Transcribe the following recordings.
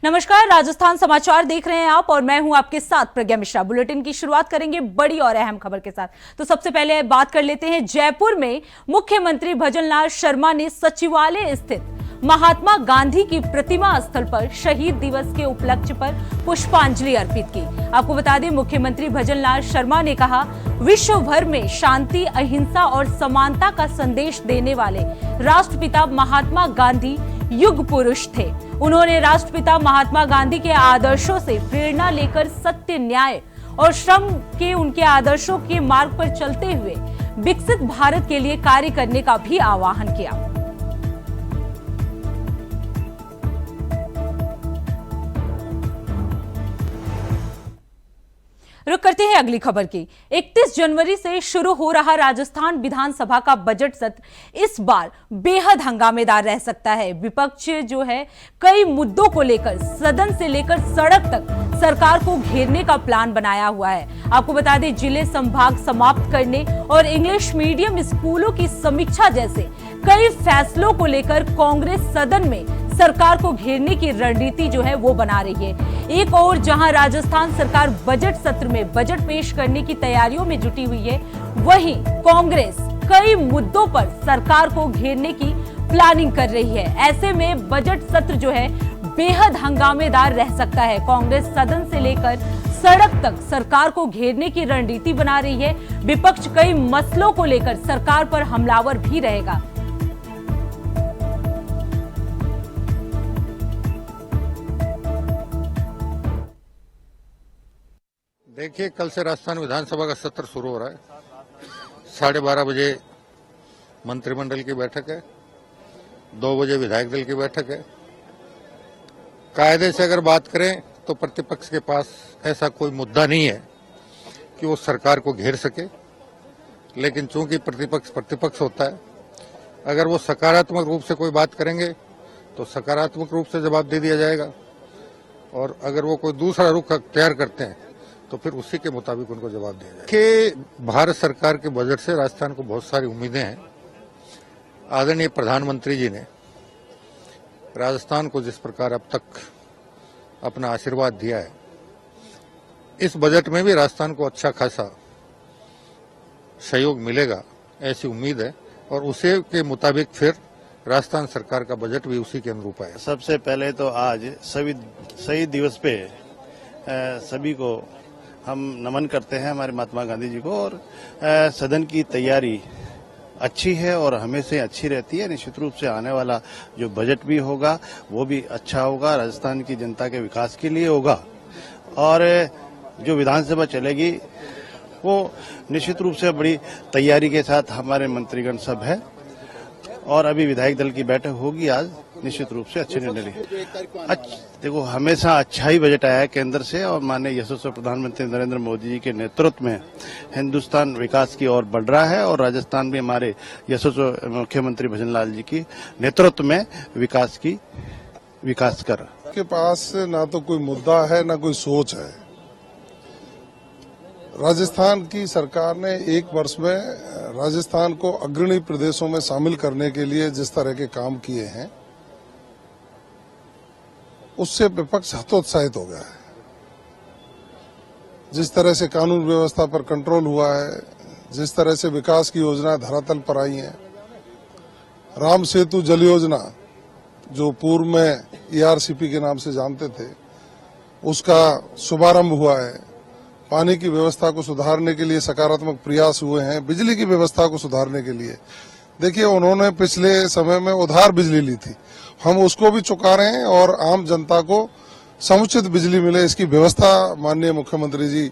नमस्कार, राजस्थान समाचार देख रहे हैं आप और मैं हूं आपके साथ प्रज्ञा मिश्रा। बुलेटिन की शुरुआत करेंगे बड़ी और अहम खबर के साथ। तो सबसे पहले बात कर लेते हैं जयपुर में मुख्यमंत्री भजनलाल शर्मा ने सचिवालय स्थित महात्मा गांधी की प्रतिमा स्थल पर शहीद दिवस के उपलक्ष्य पर पुष्पांजलि अर्पित की। आपको बता दें, मुख्यमंत्री भजनलाल शर्मा ने कहा, विश्व भर में शांति, अहिंसा और समानता का संदेश देने वाले राष्ट्रपिता महात्मा गांधी युग पुरुष थे। उन्होंने राष्ट्रपिता महात्मा गांधी के आदर्शों से प्रेरणा लेकर सत्य, न्याय और श्रम के उनके आदर्शों के मार्ग पर चलते हुए विकसित भारत के लिए कार्य करने का भी आह्वान किया। रुक करते हैं अगली खबर की। 31 जनवरी से शुरू हो रहा राजस्थान विधानसभा का बजट सत्र इस बार बेहद हंगामेदार रह सकता है। विपक्ष जो है कई मुद्दों को लेकर सदन से लेकर सड़क तक सरकार को घेरने का प्लान बनाया हुआ है। आपको बता दें, जिले संभाग समाप्त करने और इंग्लिश मीडियम स्कूलों की समीक्षा जैसे कई फैसलों को लेकर कांग्रेस सदन में सरकार को घेरने की रणनीति जो है वो बना रही है। एक और जहां राजस्थान सरकार बजट सत्र में बजट पेश करने की तैयारियों में जुटी हुई है, वहीं कांग्रेस कई मुद्दों पर सरकार को घेरने की प्लानिंग कर रही है। ऐसे में बजट सत्र जो है बेहद हंगामेदार रह सकता है। कांग्रेस सदन से लेकर सड़क तक सरकार को घेरने की रणनीति बना रही है। विपक्ष कई मसलों को लेकर सरकार पर हमलावर भी रहेगा। देखिए, कल से राजस्थान विधानसभा का सत्र शुरू हो रहा है। 12:30 बजे मंत्रिमंडल की बैठक है, 2 बजे विधायक दल की बैठक है। कायदे से अगर बात करें तो प्रतिपक्ष के पास ऐसा कोई मुद्दा नहीं है कि वो सरकार को घेर सके, लेकिन चूंकि प्रतिपक्ष होता है, अगर वो सकारात्मक रूप से कोई बात करेंगे तो सकारात्मक रूप से जवाब दे दिया जाएगा, और अगर वो कोई दूसरा रुख अख्तियार करते हैं तो फिर उसी के मुताबिक उनको जवाब दिया जाए। कि भारत सरकार के बजट से राजस्थान को बहुत सारी उम्मीदें हैं। आदरणीय प्रधानमंत्री जी ने राजस्थान को जिस प्रकार अब तक अपना आशीर्वाद दिया है, इस बजट में भी राजस्थान को अच्छा खासा सहयोग मिलेगा, ऐसी उम्मीद है, और उसी के मुताबिक फिर राजस्थान सरकार का बजट भी उसी के अनुरूप आएगा। सबसे पहले तो आज शहीद दिवस पे सभी को हम नमन करते हैं, हमारे महात्मा गांधी जी को। और सदन की तैयारी अच्छी है और हमेशा अच्छी रहती है। निश्चित रूप से आने वाला जो बजट भी होगा वो भी अच्छा होगा, राजस्थान की जनता के विकास के लिए होगा। और जो विधानसभा चलेगी वो निश्चित रूप से बड़ी तैयारी के साथ हमारे मंत्रीगण सब है, और अभी विधायक दल की बैठक होगी आज, निश्चित रूप से अच्छे निर्णय लिए। देखो, हमेशा अच्छा ही बजट आया है केंद्र से, और माननीय यशस्वी प्रधानमंत्री नरेंद्र मोदी जी के नेतृत्व में हिंदुस्तान विकास की ओर बढ़ रहा है, और राजस्थान भी हमारे यशस्वी मुख्यमंत्री भजनलाल जी की नेतृत्व में विकास कर रहा है। के पास ना तो कोई मुद्दा है ना कोई सोच है। राजस्थान की सरकार ने 1 वर्ष में राजस्थान को अग्रणी प्रदेशों में शामिल करने के लिए जिस तरह के काम किए हैं, उससे विपक्ष हतोत्साहित हो गया है। जिस तरह से कानून व्यवस्था पर कंट्रोल हुआ है, जिस तरह से विकास की योजना धरातल पर आई हैं, राम सेतु जल योजना जो पूर्व में ERCP के नाम से जानते थे, उसका शुभारंभ हुआ है। पानी की व्यवस्था को सुधारने के लिए सकारात्मक प्रयास हुए हैं। बिजली की व्यवस्था को सुधारने के लिए देखिए, उन्होंने पिछले समय में उधार बिजली ली थी, हम उसको भी चुका रहे हैं, और आम जनता को समुचित बिजली मिले इसकी व्यवस्था माननीय मुख्यमंत्री जी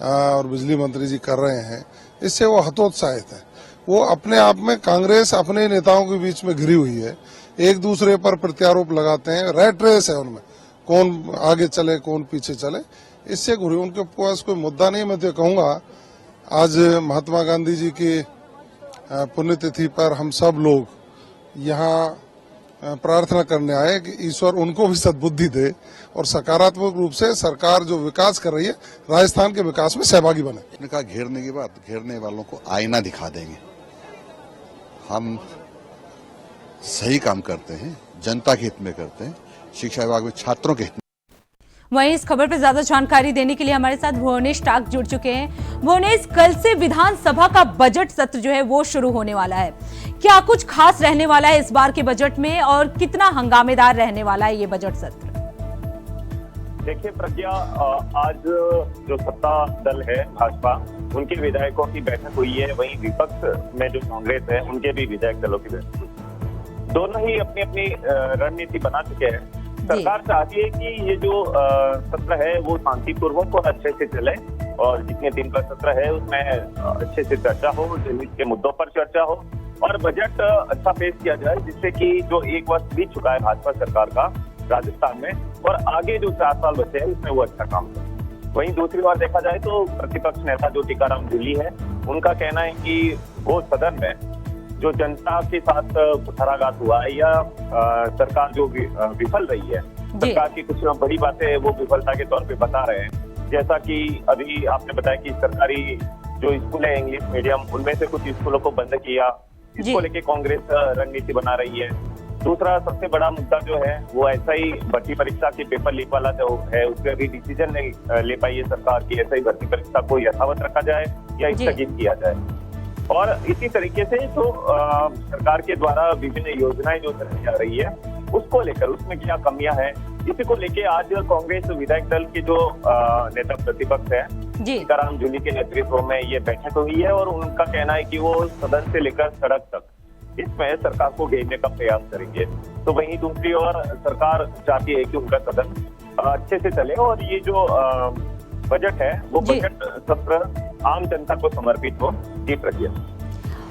और बिजली मंत्री जी कर रहे हैं। इससे वो हतोत्साहित है। वो अपने आप में, कांग्रेस अपने नेताओं के बीच में घिरी हुई है, एक दूसरे पर प्रत्यारोप लगाते हैं, रेट रेस है उनमें, कौन आगे चले कौन पीछे चले, इससे घुरी। उनके पास कोई मुद्दा नहीं। मैं तो कहूंगा, आज महात्मा गांधी जी की पुण्यतिथि पर हम सब लोग यहाँ प्रार्थना करने आए कि ईश्वर उनको भी सद्बुद्धि दे और सकारात्मक रूप से सरकार जो विकास कर रही है राजस्थान के विकास में सहभागी बने। उसने कहा, घेरने की बात, घेरने वालों को आईना दिखा देंगे। हम सही काम करते हैं, जनता के हित में करते हैं, शिक्षा विभाग में छात्रों के हित में वहीं इस खबर पर ज्यादा जानकारी देने के लिए हमारे साथ भुवनेश टाक जुड़ चुके हैं। भुवनेश, कल से विधानसभा का बजट सत्र जो है वो शुरू होने वाला है। क्या कुछ खास रहने वाला है इस बार के बजट में और कितना हंगामेदार रहने वाला है ये बजट सत्र? देखिए प्रज्ञा, आज जो सत्ता दल है भाजपा, उनके विधायकों की बैठक हुई है। वहीं विपक्ष में जो कांग्रेस है, उनके भी विधायक दलों की बैठक हुई। दोनों ही अपनी अपनी रणनीति बना चुके हैं। सरकार चाहती है कि ये जो सत्र है वो शांतिपूर्वक और अच्छे से चले और जितने दिन का सत्र है उसमें अच्छे से चर्चा हो, जनहित के मुद्दों पर चर्चा हो और बजट अच्छा पेश किया जाए, जिससे कि जो एक वर्ष बीत चुका है भाजपा सरकार का राजस्थान में और आगे जो 4 साल बचे हैं उसमें वो अच्छा काम करे। वहीं दूसरी बार देखा जाए तो प्रतिपक्ष नेता जो टीकाराम जूली है, उनका कहना है कि वो सदन में जो जनता के साथ कुठाराघात हुआ है या सरकार जो विफल रही है, सरकार की कुछ बड़ी बातें वो विफलता के तौर पे बता रहे हैं। जैसा कि अभी आपने बताया कि सरकारी जो स्कूल है इंग्लिश मीडियम, उनमें से कुछ स्कूलों को बंद किया, इसको लेके कांग्रेस रणनीति बना रही है। दूसरा सबसे बड़ा मुद्दा जो है वो ऐसा ही भर्ती परीक्षा के पेपर लीक वाला जो है, उस पर भी डिसीजन नहीं ले पाई है सरकार की ऐसा ही भर्ती परीक्षा को यथावत रखा जाए या स्थगित किया जाए। और इसी तरीके से जो सरकार के द्वारा विभिन्न योजनाएं जो चलाई जा रही है उसको लेकर उसमें क्या कमियां हैं, इसी को लेके आज कांग्रेस विधायक दल के जो नेता प्रतिपक्ष है टीकाराम जूली के नेतृत्व में ये बैठक हुई है और उनका कहना है कि वो सदन से लेकर सड़क तक इसमें सरकार को घेरने का प्रयास करेंगे। तो वहीं दूसरी ओर सरकार चाहती है कि उनका सदन अच्छे से चले और ये जो बजट है वो बजट सत्र आम जनता को समर्पित हो। जी प्रज्ञा।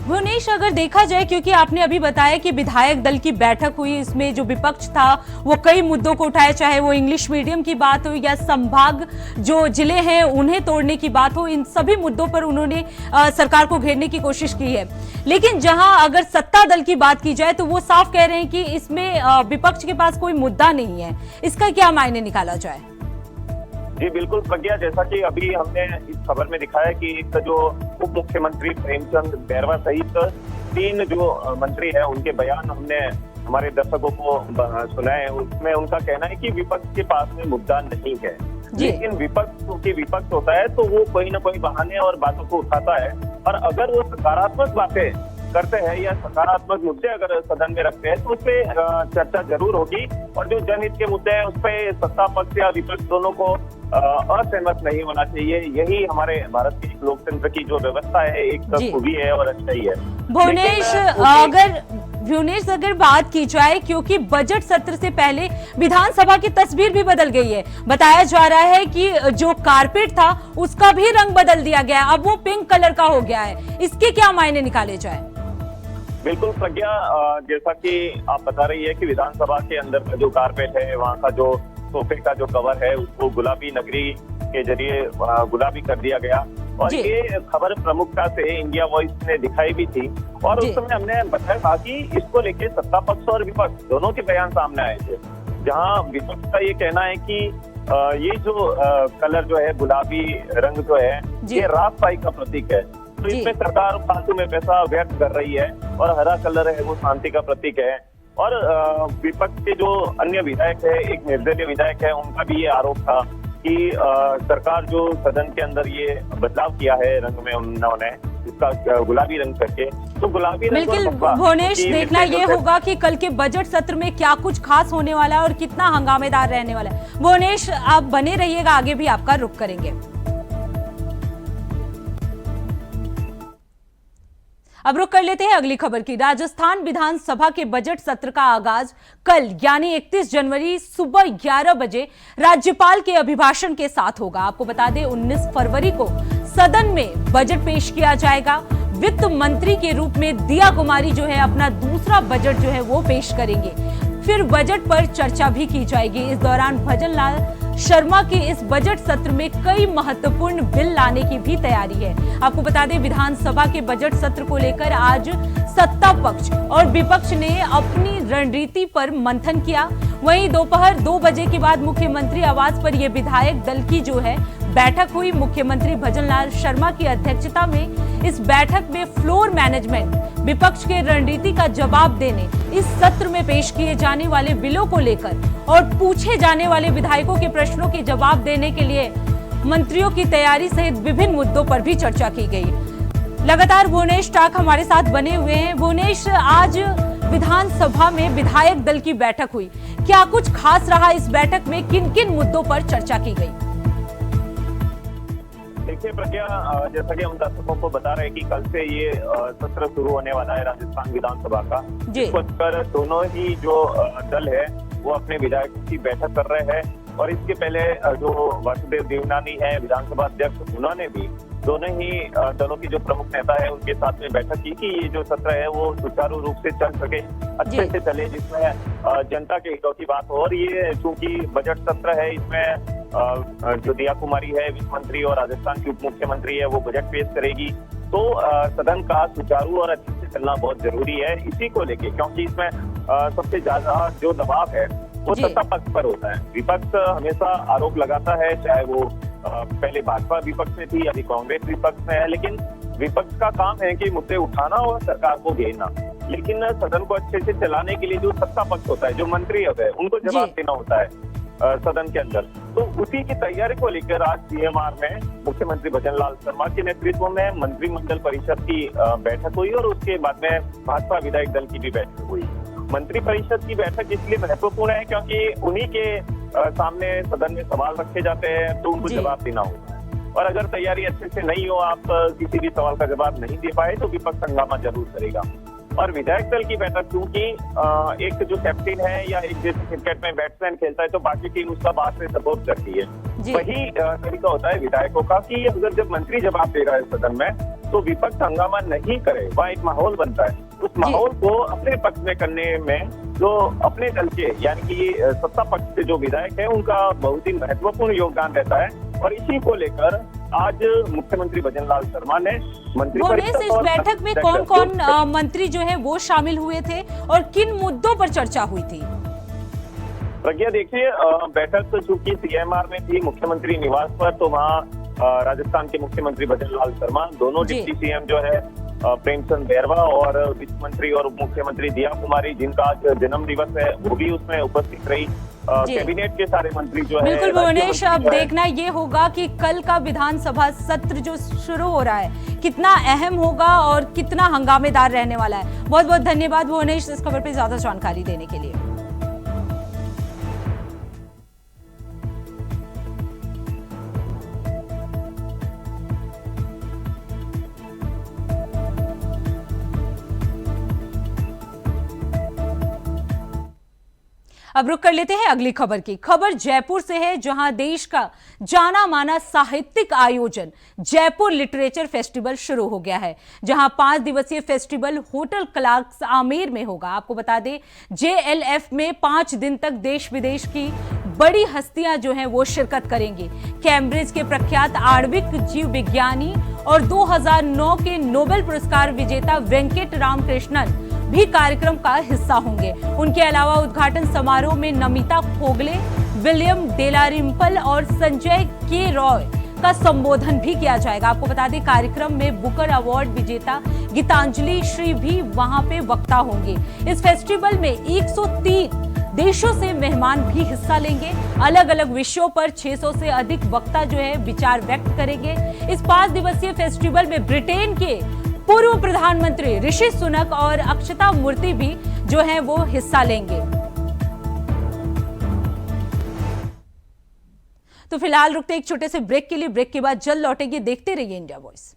भुवनेश, अगर देखा जाए, क्योंकि आपने अभी बताया कि विधायक दल की बैठक हुई, इसमें जो विपक्ष था वो कई मुद्दों को उठाए, चाहे वो इंग्लिश मीडियम की बात हो या संभाग जो जिले हैं उन्हें तोड़ने की बात हो, इन सभी मुद्दों पर उन्होंने सरकार को घेरने की कोशिश की है। लेकिन जहां अगर सत्ता दल की बात की जाए तो वो साफ कह रहे हैं कि इसमें विपक्ष के पास कोई मुद्दा नहीं है। इसका क्या मायने निकाला जाए? जी बिल्कुल प्रज्ञा, जैसा कि अभी हमने इस खबर में दिखाया कि एक जो उप मुख्यमंत्री प्रेमचंद बैरवा सहित 3 जो मंत्री हैं उनके बयान हमने हमारे दर्शकों को सुनाए। उसमें उनका कहना है कि विपक्ष के पास में मुद्दा नहीं है, लेकिन विपक्ष क्योंकि विपक्ष होता है तो वो कोई ना कोई बहाने और बातों को उठाता है और अगर वो सकारात्मक बातें करते हैं या सकारात्मक मुद्दे अगर सदन में रखते हैं तो उस पर चर्चा जरूर होगी और जो जनहित के मुद्दे हैं उस पर सत्ता पक्ष या विपक्ष दोनों को असहमत नहीं होना चाहिए। यही हमारे भारत के लोकतंत्र की जो व्यवस्था है एक खूबी है और अच्छाई है। भुवनेश, अगर बात की जाए, क्योंकि बजट सत्र से पहले विधानसभा की तस्वीर भी बदल गई है। बताया जा रहा है कि जो कारपेट था उसका भी रंग बदल दिया गया, अब वो पिंक कलर का हो गया है। इसके क्या मायने निकाले जाए? बिल्कुल प्रज्ञा, जैसा कि आप बता रही है कि विधानसभा के अंदर का जो कारपेट है, वहाँ का जो सोफे का जो कवर है उसको गुलाबी नगरी के जरिए गुलाबी कर दिया गया और ये खबर प्रमुखता से इंडिया वॉइस ने दिखाई भी थी और उस समय हमने बताया था कि इसको लेके सत्ता पक्ष और विपक्ष दोनों के बयान सामने आए थे। जहां विपक्ष का ये कहना है कि ये जो कलर जो है गुलाबी रंग जो है ये राजशाही का प्रतीक है, तो इसमें सरकार फालतू में पैसा व्यर्थ कर रही है और हरा कलर है वो शांति का प्रतीक है। और विपक्ष के जो अन्य विधायक है, एक निर्दलीय विधायक है, उनका भी ये आरोप था कि सरकार जो सदन के अंदर ये बदलाव किया है रंग में उन्होंने इसका गुलाबी रंग करके, तो गुलाबी रंग बिल्कुल भुवनेश, देखना ये होगा कि कल के बजट सत्र में क्या कुछ खास होने वाला है और कितना हंगामेदार रहने वाला है। भुवनेश, आप बने रहिएगा, आगे भी आपका रुख करेंगे। अब रुक कर लेते हैं अगली खबर की। राजस्थान विधानसभा के बजट सत्र का आगाज कल यानी 31 जनवरी सुबह 11 बजे राज्यपाल के अभिभाषण के साथ होगा। आपको बता दें 19 फरवरी को सदन में बजट पेश किया जाएगा। वित्त मंत्री के रूप में दिया कुमारी जो है अपना दूसरा बजट जो है वो पेश करेंगे। फिर बजट पर चर्चा भी की जाएगी। इस दौरान भजन लाल शर्मा के इस बजट सत्र में कई महत्वपूर्ण बिल लाने की भी तैयारी है। आपको बता दें विधानसभा के बजट सत्र को लेकर आज सत्ता पक्ष और विपक्ष ने अपनी रणनीति पर मंथन किया। वहीं दोपहर 2 बजे के बाद मुख्यमंत्री आवास पर यह विधायक दल की जो है बैठक हुई। मुख्यमंत्री भजनलाल शर्मा की अध्यक्षता में इस बैठक में फ्लोर मैनेजमेंट, विपक्ष के रणनीति का जवाब देने, इस सत्र में पेश किए जाने वाले बिलों को लेकर और पूछे जाने वाले विधायकों के प्रश्नों के जवाब देने के लिए मंत्रियों की तैयारी सहित विभिन्न मुद्दों पर भी चर्चा की गई। लगातार भुवनेश टाक हमारे साथ बने हुए हैं। भुवनेश, आज विधानसभा में विधायक दल की बैठक हुई, क्या कुछ खास रहा इस बैठक में? किन किन मुद्दों पर चर्चा की गई? देखिए प्रज्ञा, जैसा कि हम दर्शकों को बता रहे हैं कि कल से ये सत्र शुरू होने वाला है राजस्थान विधानसभा का। जी। इस पर दोनों ही जो दल है वो अपने विधायकों की बैठक कर रहे हैं और इसके पहले जो वासुदेव देवनानी है विधानसभा अध्यक्ष, उन्होंने भी दोनों ही दलों के जो प्रमुख नेता है उनके साथ में बैठक की कि ये जो सत्र है वो सुचारू रूप से चल सके, अच्छे से चले, जिसमें जनता के हितों की बात हो। और ये चूंकि बजट सत्र है, इसमें जो दिया कुमारी है वित्त मंत्री और राजस्थान की उप मुख्यमंत्री है वो बजट पेश करेगी, तो सदन का सुचारू और अच्छे से चलना बहुत जरूरी है। इसी को लेके, क्योंकि इसमें सबसे ज्यादा जो दबाव है वो सत्ता पक्ष पर होता है। विपक्ष हमेशा आरोप लगाता है, चाहे वो पहले भाजपा विपक्ष में थी, अभी कांग्रेस विपक्ष में है, लेकिन विपक्ष का काम है कि मुद्दे उठाना और सरकार को घेरना, लेकिन सदन को अच्छे से चलाने के लिए जो सत्ता पक्ष होता है, जो मंत्री होते हैं, उनको जवाब देना होता है सदन के अंदर। तो उसी की तैयारी को लेकर आज सीएमआर में मुख्यमंत्री भजनलाल शर्मा के नेतृत्व में मंत्रिमंडल परिषद की बैठक हुई और उसके बाद में भाजपा विधायक दल की भी बैठक हुई। मंत्री परिषद की बैठक इसलिए महत्वपूर्ण है क्योंकि उन्हीं के सामने सदन में सवाल रखे जाते हैं, तो उनको जवाब देना होता है। और अगर तैयारी अच्छे से नहीं हो, आप किसी भी सवाल का जवाब नहीं दे पाए, तो विपक्ष हंगामा जरूर करेगा। और विधायक दल की बैठक, क्योंकि एक जो कैप्टन है या एक जैसे क्रिकेट में बैट्समैन खेलता है तो बाकी टीम उसका बात से सपोर्ट करती है, वही तरीका होता है विधायकों का कि अगर जब मंत्री जवाब दे रहा है सदन में तो विपक्ष हंगामा नहीं करे, वह एक माहौल बनता है। उस माहौल को अपने पक्ष में करने में जो अपने दल के यानी कि सत्ता पक्ष के जो विधायक है उनका बहुत ही महत्वपूर्ण योगदान रहता है। और इसी को लेकर आज मुख्यमंत्री भजनलाल शर्मा ने मंत्री परिषद इस बैठक में कौन कौन मंत्री जो है वो शामिल हुए थे और किन मुद्दों पर चर्चा हुई थी? प्रज्ञा, देखिए, बैठक चूंकि सीएमआर में थी मुख्यमंत्री निवास पर, तो वहाँ राजस्थान के मुख्यमंत्री भजनलाल शर्मा, दोनों डिप्टी सीएम जो है प्रेमचंद बैरवा और वित्त मंत्री और उप मुख्यमंत्री दिया कुमारी, जिनका आज जन्म दिवस है, वो भी उसमें उपस्थित रही। कैबिनेट के सारे मंत्री जो है। बिल्कुल भुवनेश, अब देखना ये होगा कि कल का विधानसभा सत्र जो शुरू हो रहा है कितना अहम होगा और कितना हंगामेदार रहने वाला है। बहुत बहुत धन्यवाद भुवनेश इस खबर पे ज्यादा जानकारी देने के लिए। अब रुक कर लेते हैं अगली खबर की। खबर जयपुर से है, जहां देश का जाना माना साहित्यिक आयोजन जयपुर लिटरेचर फेस्टिवल शुरू हो गया है, जहां 5 दिवसीय फेस्टिवल होटल क्लार्क्स आमेर में होगा। आपको बता दें, जेएलएफ में 5 दिन तक देश विदेश की बड़ी हस्तियां जो हैं वो शिरकत करेंगी। कैम्ब्रिज के प्रख्यात आणविक जीव विज्ञानी और 2009 के नोबेल पुरस्कार विजेता वेंकट रामकृष्णन भी कार्यक्रम का हिस्सा होंगे। उनके अलावा उद्घाटन समारोह में नमिता खोगले, विलियम डेलारिम्पल और संजय के रॉय का संबोधन भी किया जाएगा। आपको बता दें, कार्यक्रम में बुकर अवार्ड विजेता गीतांजलि श्री भी वहां पे वक्ता होंगे। इस फेस्टिवल में 103 देशों से मेहमान भी हिस्सा लेंगे। अलग अलग विषयों पर 600 से अधिक वक्ता जो है विचार व्यक्त करेंगे। इस 5 दिवसीय फेस्टिवल में ब्रिटेन के पूर्व प्रधानमंत्री ऋषि सुनक और अक्षता मूर्ति भी जो है वो हिस्सा लेंगे। तो फिलहाल रुकते एक छोटे से ब्रेक के लिए। ब्रेक के बाद जल्द लौटेंगे। देखते रहिए इंडिया वॉइस।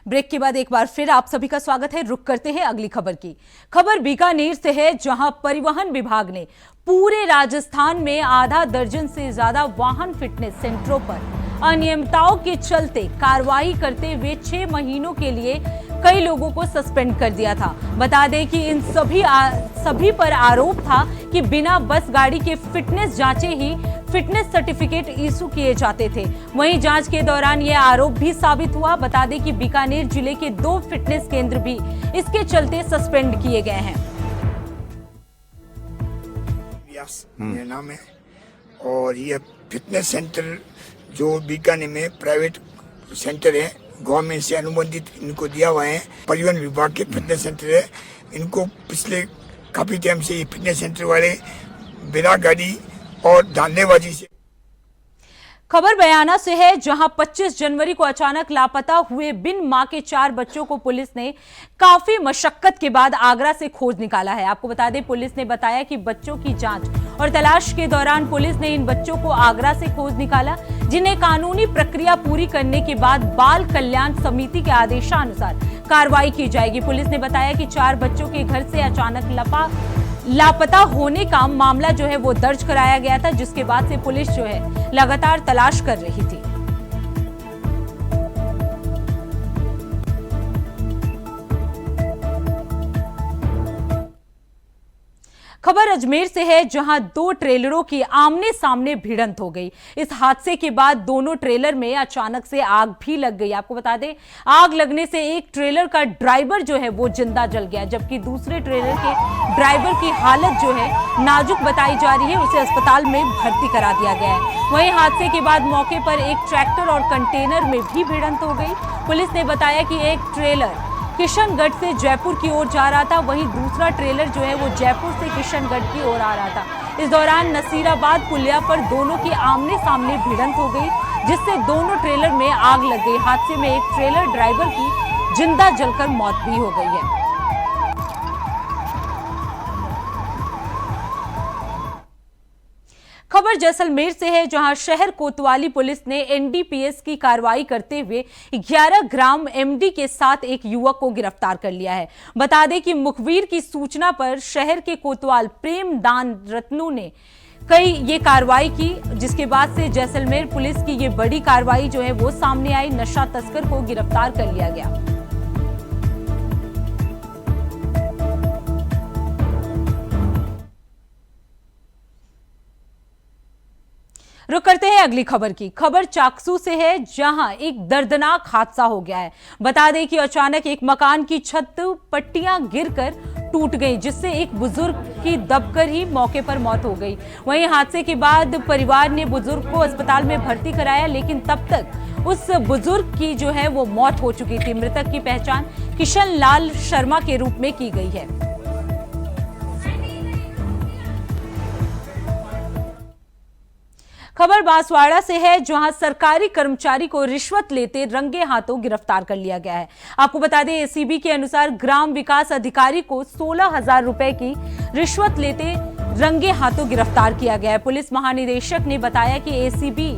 ब्रेक के बाद एक बार फिर आप सभी का स्वागत है। रुक करते हैं अगली खबर की। खबर बीकानेर से है, जहां परिवहन विभाग ने पूरे राजस्थान में आधा दर्जन से ज्यादा वाहन फिटनेस सेंटरों पर अनियमितताओं के चलते कार्रवाई करते हुए 6 महीनों के लिए कई लोगों को सस्पेंड कर दिया था। बता दें कि इन सभी पर आरोप था कि बिना बस गाड़ी के फिटनेस जांचे ही फिटनेस सर्टिफिकेट इशू किए जाते थे। वहीं जांच के दौरान यह आरोप भी साबित हुआ। बता दें कि बीकानेर जिले के 2 फिटनेस केंद्र भी इसके चलते सस्पेंड किए गए हैं। मेरा नाम है और ये फिटनेस सेंटर जो बीकानेर में प्राइवेट सेंटर है, गवर्नमेंट से अनुबंधित इनको दिया हुआ है। परिवहन विभाग के फिटनेस सेंटर है। इनको पिछले काफी टाइम से ये फिटनेस सेंटर वाले बिना गाड़ी और धांधलेबाजी से। खबर बयाना से है, जहां 25 जनवरी को अचानक लापता हुए बिन मां के 4 बच्चों को पुलिस ने काफी मशक्कत के बाद आगरा से खोज निकाला है। आपको बता दें, पुलिस ने बताया कि बच्चों की जांच और तलाश के दौरान पुलिस ने इन बच्चों को आगरा से खोज निकाला, जिन्हें कानूनी प्रक्रिया पूरी करने के बाद बाल कल्याण समिति के आदेशानुसार कार्रवाई की जाएगी। पुलिस ने बताया कि 4 बच्चों के घर से अचानक लापता होने का मामला जो है वो दर्ज कराया गया था, जिसके बाद से पुलिस जो है लगातार तलाश कर रही थी। खबर अजमेर से है, जहां 2 ट्रेलरों की आमने सामने भिड़ंत हो गई। इस हादसे के बाद दोनों ट्रेलर में अचानक से आग भी लग गई। आपको बता दें, आग लगने से एक ट्रेलर का ड्राइवर जो है वो जिंदा जल गया, जबकि दूसरे ट्रेलर के ड्राइवर की हालत जो है नाजुक बताई जा रही है। उसे अस्पताल में भर्ती करा दिया गया है। वहीं हादसे के बाद मौके पर एक ट्रैक्टर और कंटेनर में भी भिड़ंत हो गई। पुलिस ने बताया कि एक ट्रेलर किशनगढ़ से जयपुर की ओर जा रहा था, वहीं दूसरा ट्रेलर जो है वो जयपुर से किशनगढ़ की ओर आ रहा था। इस दौरान नसीराबाद पुलिया पर दोनों की आमने सामने भिड़ंत हो गई, जिससे दोनों ट्रेलर में आग लग गई। हादसे में एक ट्रेलर ड्राइवर की जिंदा जलकर मौत भी हो गई है। खबर जैसलमेर से है, जहां शहर कोतवाली पुलिस ने एनडीपीएस की कार्रवाई करते हुए 11 ग्राम एमडी के साथ एक युवक को गिरफ्तार कर लिया है। बता दें कि मुखबिर की सूचना पर शहर के कोतवाल प्रेम दान रत्नू ने ये कार्रवाई की, जिसके बाद से जैसलमेर पुलिस की ये बड़ी कार्रवाई जो है वो सामने आई। नशा तस्कर को गिरफ्तार कर लिया गया। रुक करते हैं अगली खबर की। खबर चाकसू से है, जहां एक दर्दनाक हादसा हो गया है। बता दें कि अचानक एक मकान की छत पट्टियां गिरकर टूट गई, जिससे एक बुजुर्ग की दबकर ही मौके पर मौत हो गई। वहीं हादसे के बाद परिवार ने बुजुर्ग को अस्पताल में भर्ती कराया, लेकिन तब तक उस बुजुर्ग की जो है वो मौत हो चुकी थी। मृतक की पहचान किशन लाल शर्मा के रूप में की गई है। खबर बांसवाड़ा से है, जहां सरकारी कर्मचारी को रिश्वत लेते रंगे हाथों गिरफ्तार कर लिया गया है। आपको बता दें, एसीबी के अनुसार ग्राम विकास अधिकारी को 16,000 रुपए की रिश्वत लेते रंगे हाथों गिरफ्तार किया गया है। पुलिस महानिदेशक ने बताया कि एसीबी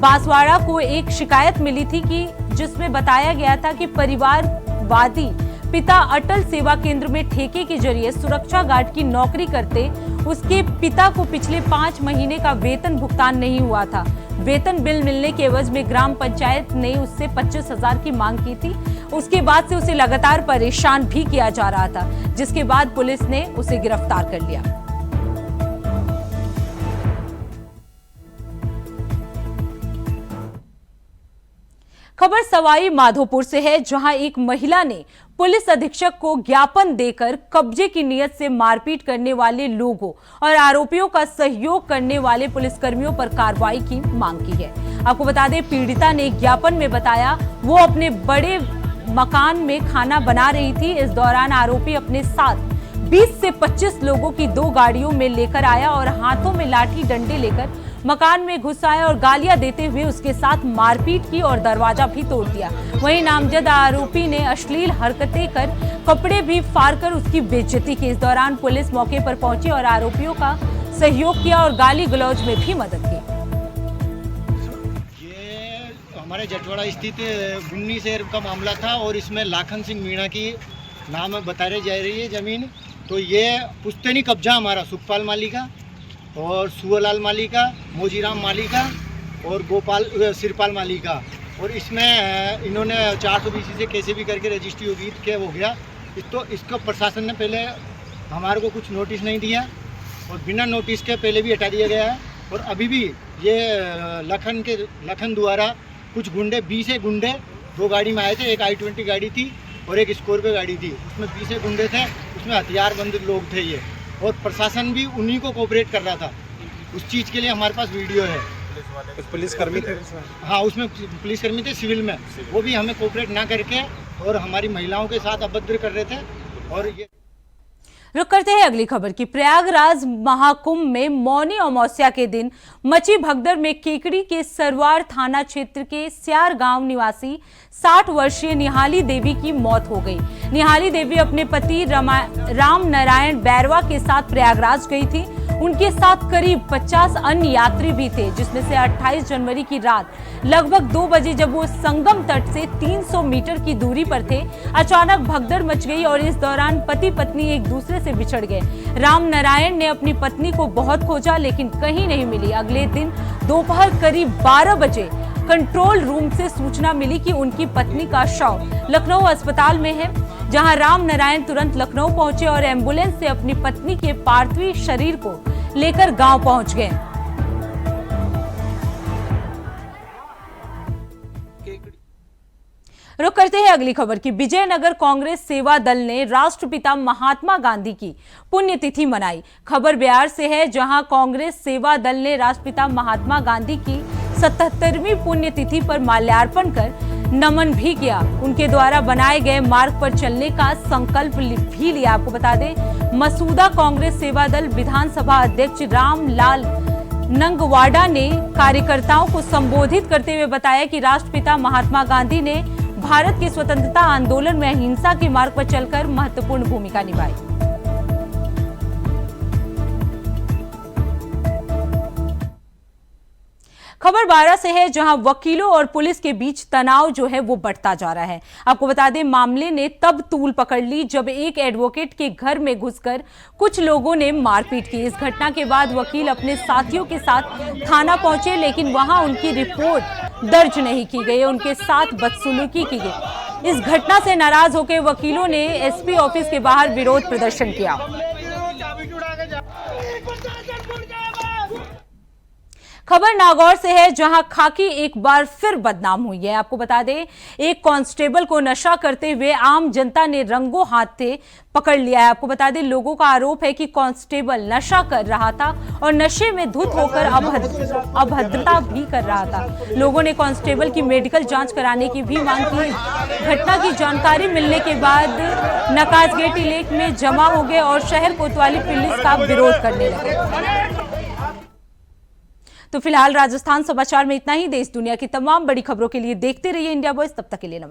बांसवाड़ा को एक शिकायत मिली थी कि जिसमें बताया गया था कि परिवारवादी पिता अटल सेवा केंद्र में ठेके के जरिए सुरक्षा गार्ड की नौकरी करते उसके पिता को पिछले 5 महीने का वेतन भुगतान नहीं हुआ था। वेतन बिल मिलने के एवज में ग्राम पंचायत ने उससे 25,000 की मांग की थी। उसके बाद से उसे लगातार परेशान भी किया जा रहा था, जिसके बाद पुलिस ने उसे गिरफ्तार कर लिया। खबर सवाई माधोपुर से है, जहां एक महिला ने पुलिस अधीक्षक को ज्ञापन देकर कब्जे की नियत से मारपीट करने वाले लोगों और आरोपियों का सहयोग करने वाले पुलिसकर्मियों पर कार्रवाई की मांग की है। आपको बता दें, पीड़िता ने ज्ञापन में बताया वो अपने बड़े मकान में खाना बना रही थी। इस दौरान आरोपी अपने साथ 20 से 25 लोगों की 2 गाड़ियों में लेकर आया और हाथों में लाठी डंडे लेकर मकान में घुस आया और गालियां देते हुए उसके साथ मारपीट की और दरवाजा भी तोड़ दिया। वहीं नामजद आरोपी ने अश्लील हरकतें कर कपड़े भी फाड़कर उसकी बेइज्जती की। इस दौरान पुलिस मौके पर पहुंची और आरोपियों का सहयोग किया और गाली गलौज में भी मदद की। ये हमारे जटवाड़ा स्थित गुन्नी शहर का मामला था और इसमें लाखन सिंह मीणा की नाम बताई जा रही है जमीन। तो ये पुश्तैनी कब्जा हमारा सुखपाल माली का और सुअलाल माली का, मोजीराम माली का और गोपाल सिरपाल माली का। और इसमें इन्होंने 420 से कैसे भी करके रजिस्ट्री होगी क्या हो गया। तो इसको प्रशासन ने पहले हमारे को कुछ नोटिस नहीं दिया और बिना नोटिस के पहले भी हटा दिया गया है। और अभी भी ये लखन द्वारा कुछ गुंडे 20 गुंडे 2 गाड़ी में आए थे। एक i20 गाड़ी थी और एक स्कॉर्पियो गाड़ी थी। उसमें 20 गुंडे थे, उसमें हथियारबंद लोग थे ये। और प्रशासन भी उन्हीं को कोऑपरेट कर रहा था। उस चीज़ के लिए हमारे पास वीडियो है। पुलिसकर्मी थे? हाँ, उसमें पुलिसकर्मी थे सिविल में, वो भी हमें कोऑपरेट ना करके और हमारी महिलाओं के साथ अभद्र कर रहे थे। और ये रुक करते हैं अगली खबर की। प्रयागराज महाकुंभ में मौनी अमावस्या के दिन मची भगदड़ में केकड़ी के सरवार थाना क्षेत्र के स्यार गांव निवासी 60 वर्षीय निहाली देवी की मौत हो गई। निहाली देवी अपने पति राम नारायण बैरवा के साथ प्रयागराज गई थी। उनके साथ करीब 50 अन्य यात्री भी थे, जिसमें से 28 जनवरी की रात लगभग 2 बजे जब वो संगम तट से 300 मीटर की दूरी पर थे, अचानक भगदड़ मच गई और इस दौरान पति पत्नी एक दूसरे से बिछड़ गए। राम नारायण ने अपनी पत्नी को बहुत खोजा लेकिन कहीं नहीं मिली। अगले दिन दोपहर करीब 12 बजे कंट्रोल रूम से सूचना मिली कि उनकी पत्नी का शव लखनऊ अस्पताल में है, जहां राम नारायण तुरंत लखनऊ पहुंचे और एम्बुलेंस से अपनी पत्नी के पार्थिव शरीर को लेकर गांव पहुंच गए। रुक करते हैं अगली खबर की। विजयनगर कांग्रेस सेवा दल ने राष्ट्रपिता महात्मा गांधी की पुण्यतिथि मनाई। खबर बिहार से है, जहां कांग्रेस सेवा दल ने राष्ट्रपिता महात्मा गांधी की 77वीं पुण्यतिथि पर माल्यार्पण कर नमन भी किया। उनके द्वारा बनाए गए मार्ग पर चलने का संकल्प भी लिया। आपको बता दें, मसूदा कांग्रेस सेवा दल विधानसभा अध्यक्ष रामलाल नंगवाडा ने कार्यकर्ताओं को संबोधित करते हुए बताया कि राष्ट्रपिता महात्मा गांधी ने भारत के स्वतंत्रता आंदोलन में अहिंसा के मार्ग पर चलकर महत्वपूर्ण भूमिका निभाई। खबर 12 से है, जहां वकीलों और पुलिस के बीच तनाव जो है वो बढ़ता जा रहा है। आपको बता दें, मामले ने तब तूल पकड़ ली जब एक एडवोकेट के घर में घुसकर कुछ लोगों ने मारपीट की। इस घटना के बाद वकील अपने साथियों के साथ थाना पहुंचे, लेकिन वहां उनकी रिपोर्ट दर्ज नहीं की गई, उनके साथ बदसलूकी की गई। इस घटना से नाराज होकर वकीलों ने एसपी ऑफिस के बाहर विरोध प्रदर्शन किया। खबर नागौर से है, जहां खाकी एक बार फिर बदनाम हुई है। आपको बता दें, एक कांस्टेबल को नशा करते हुए आम जनता ने रंगों हाथे पकड़ लिया है। आपको बता दें, लोगों का आरोप है कि कांस्टेबल नशा कर रहा था और नशे में धुत होकर अभद्रता भी कर रहा था। लोगों ने कांस्टेबल की मेडिकल जांच कराने की भी मांग की। घटना की जानकारी मिलने के बाद नकाज गेट इलाके में जमा हो गए और शहर कोतवाली पुलिस का विरोध करने लगे। तो फिलहाल राजस्थान समाचार में इतना ही। देश दुनिया की तमाम बड़ी खबरों के लिए देखते रहिए इंडिया वॉइस। तब तक के लिए नमस्कार।